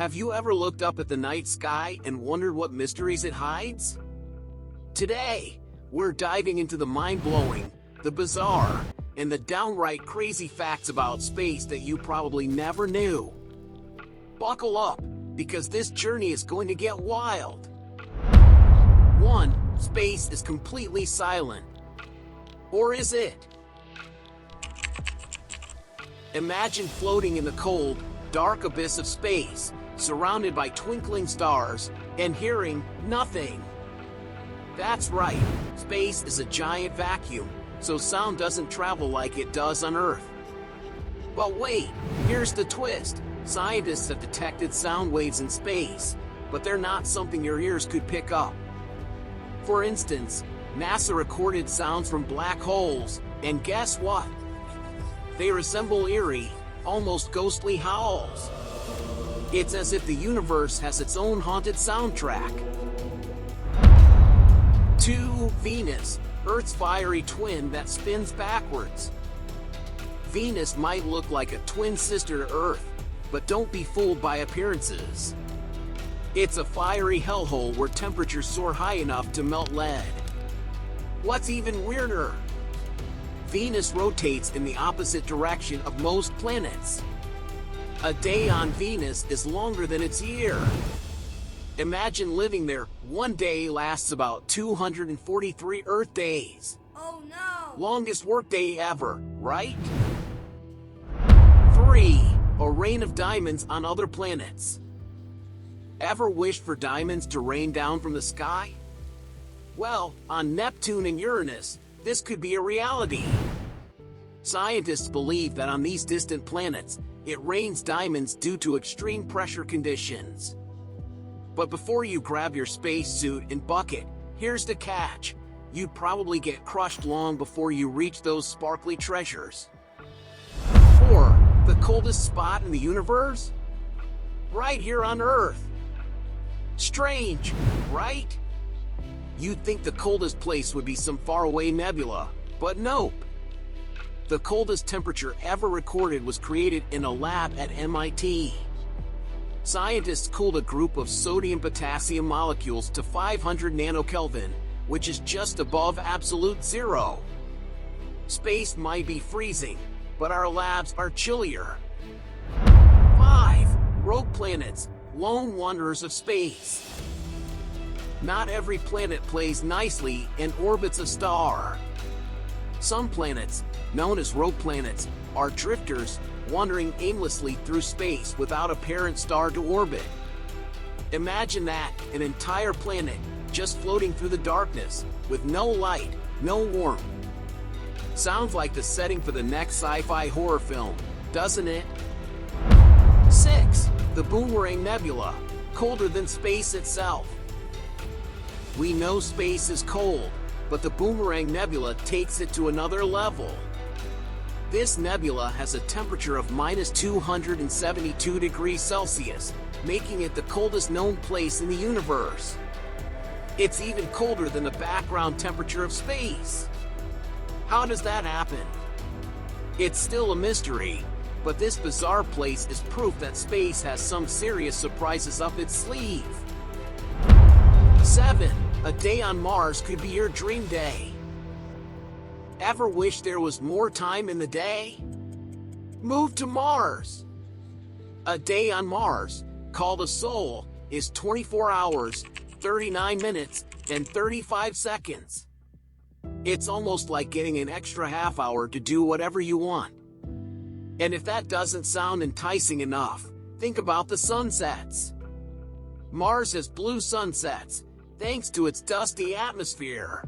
Have you ever looked up at the night sky and wondered what mysteries it hides? Today, we're diving into the mind-blowing, the bizarre, and the downright crazy facts about space that you probably never knew. Buckle up, because this journey is going to get wild. 1. Space is completely silent. Or is it? Imagine floating in the cold, dark abyss of space, surrounded by twinkling stars, and hearing nothing. That's right, space is a giant vacuum, so sound doesn't travel like it does on Earth. But wait, here's the twist. Scientists have detected sound waves in space, but they're not something your ears could pick up. For instance, NASA recorded sounds from black holes, and guess what? They resemble eerie, almost ghostly howls. It's as if the universe has its own haunted soundtrack. 2. Venus, Earth's fiery twin that spins backwards. Venus might look like a twin sister to Earth, but don't be fooled by appearances. It's a fiery hellhole where temperatures soar high enough to melt lead. What's even weirder? Venus rotates in the opposite direction of most planets. A day on Venus is longer than its year. Imagine living there. One day lasts about 243 Earth days. Oh no! Longest workday ever, right? 3. A rain of diamonds on other planets. Ever wished for diamonds to rain down from the sky? Well, on Neptune and Uranus, this could be a reality. Scientists believe that on these distant planets, it rains diamonds due to extreme pressure conditions. But before you grab your spacesuit and bucket, here's the catch. You'd probably get crushed long before you reach those sparkly treasures. 4. The coldest spot in the universe? Right here on Earth. Strange, right? You'd think the coldest place would be some faraway nebula, but nope. The coldest temperature ever recorded was created in a lab at MIT. Scientists cooled a group of sodium-potassium molecules to 500 nanokelvin, which is just above absolute zero. Space might be freezing, but our labs are chillier. 5. Rogue planets, lone wanderers of space. Not every planet plays nicely and orbits a star. Some planets, known as rogue planets, are drifters, wandering aimlessly through space without a parent star to orbit. Imagine that, an entire planet, just floating through the darkness, with no light, no warmth. Sounds like the setting for the next sci-fi horror film, doesn't it? 6. The Boomerang Nebula, colder than space itself. We know space is cold, but the Boomerang Nebula takes it to another level. This nebula has a temperature of -272 degrees Celsius, making it the coldest known place in the universe. It's even colder than the background temperature of space. How does that happen? It's still a mystery, but this bizarre place is proof that space has some serious surprises up its sleeve. 7. A day on Mars could be your dream day. Ever wish there was more time in the day? Move to Mars! A day on Mars, called a sol, is 24 hours, 39 minutes, and 35 seconds. It's almost like getting an extra half hour to do whatever you want. And if that doesn't sound enticing enough, think about the sunsets. Mars has blue sunsets, thanks to its dusty atmosphere.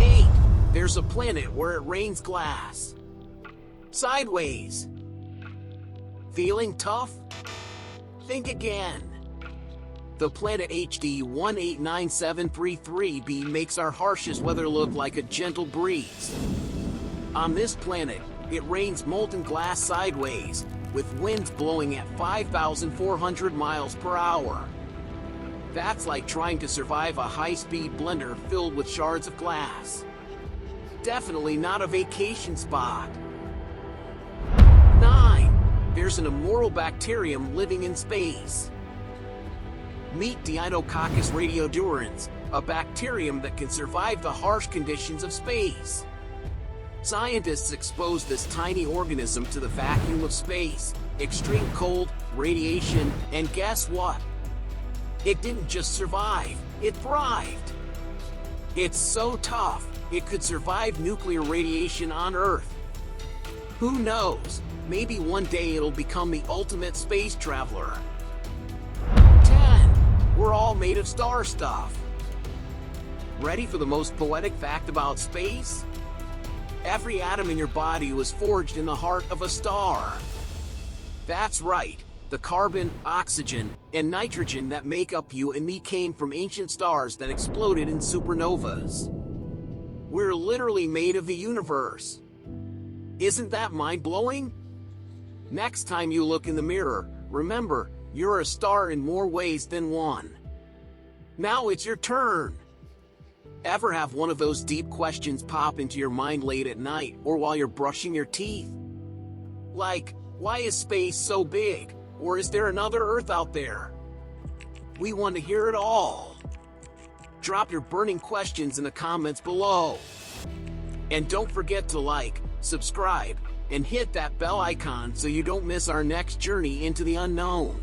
8. There's a planet where it rains glass. Sideways. Feeling tough? Think again. The planet HD 189733b makes our harshest weather look like a gentle breeze. On this planet, it rains molten glass sideways, with winds blowing at 5,400 miles per hour. That's like trying to survive a high-speed blender filled with shards of glass. Definitely not a vacation spot. 9. there's an immortal bacterium living in space. Meet Deinococcus radiodurans, a bacterium that can survive the harsh conditions of space. Scientists exposed this tiny organism to the vacuum of space, extreme cold, radiation, and guess what? It didn't just survive, it thrived. It's so tough, it could survive nuclear radiation on Earth. Who knows, maybe one day it'll become the ultimate space traveler. 10. We're all made of star stuff. Ready for the most poetic fact about space? Every atom in your body was forged in the heart of a star. That's right, the carbon, oxygen, and nitrogen that make up you and me came from ancient stars that exploded in supernovas. We're literally made of the universe. Isn't that mind-blowing? Next time you look in the mirror, remember, you're a star in more ways than one. Now it's your turn. Ever have one of those deep questions pop into your mind late at night or while you're brushing your teeth? Like, why is space so big? Or is there another Earth out there? We want to hear it all. Drop your burning questions in the comments below. And don't forget to like, subscribe, and hit that bell icon so you don't miss our next journey into the unknown.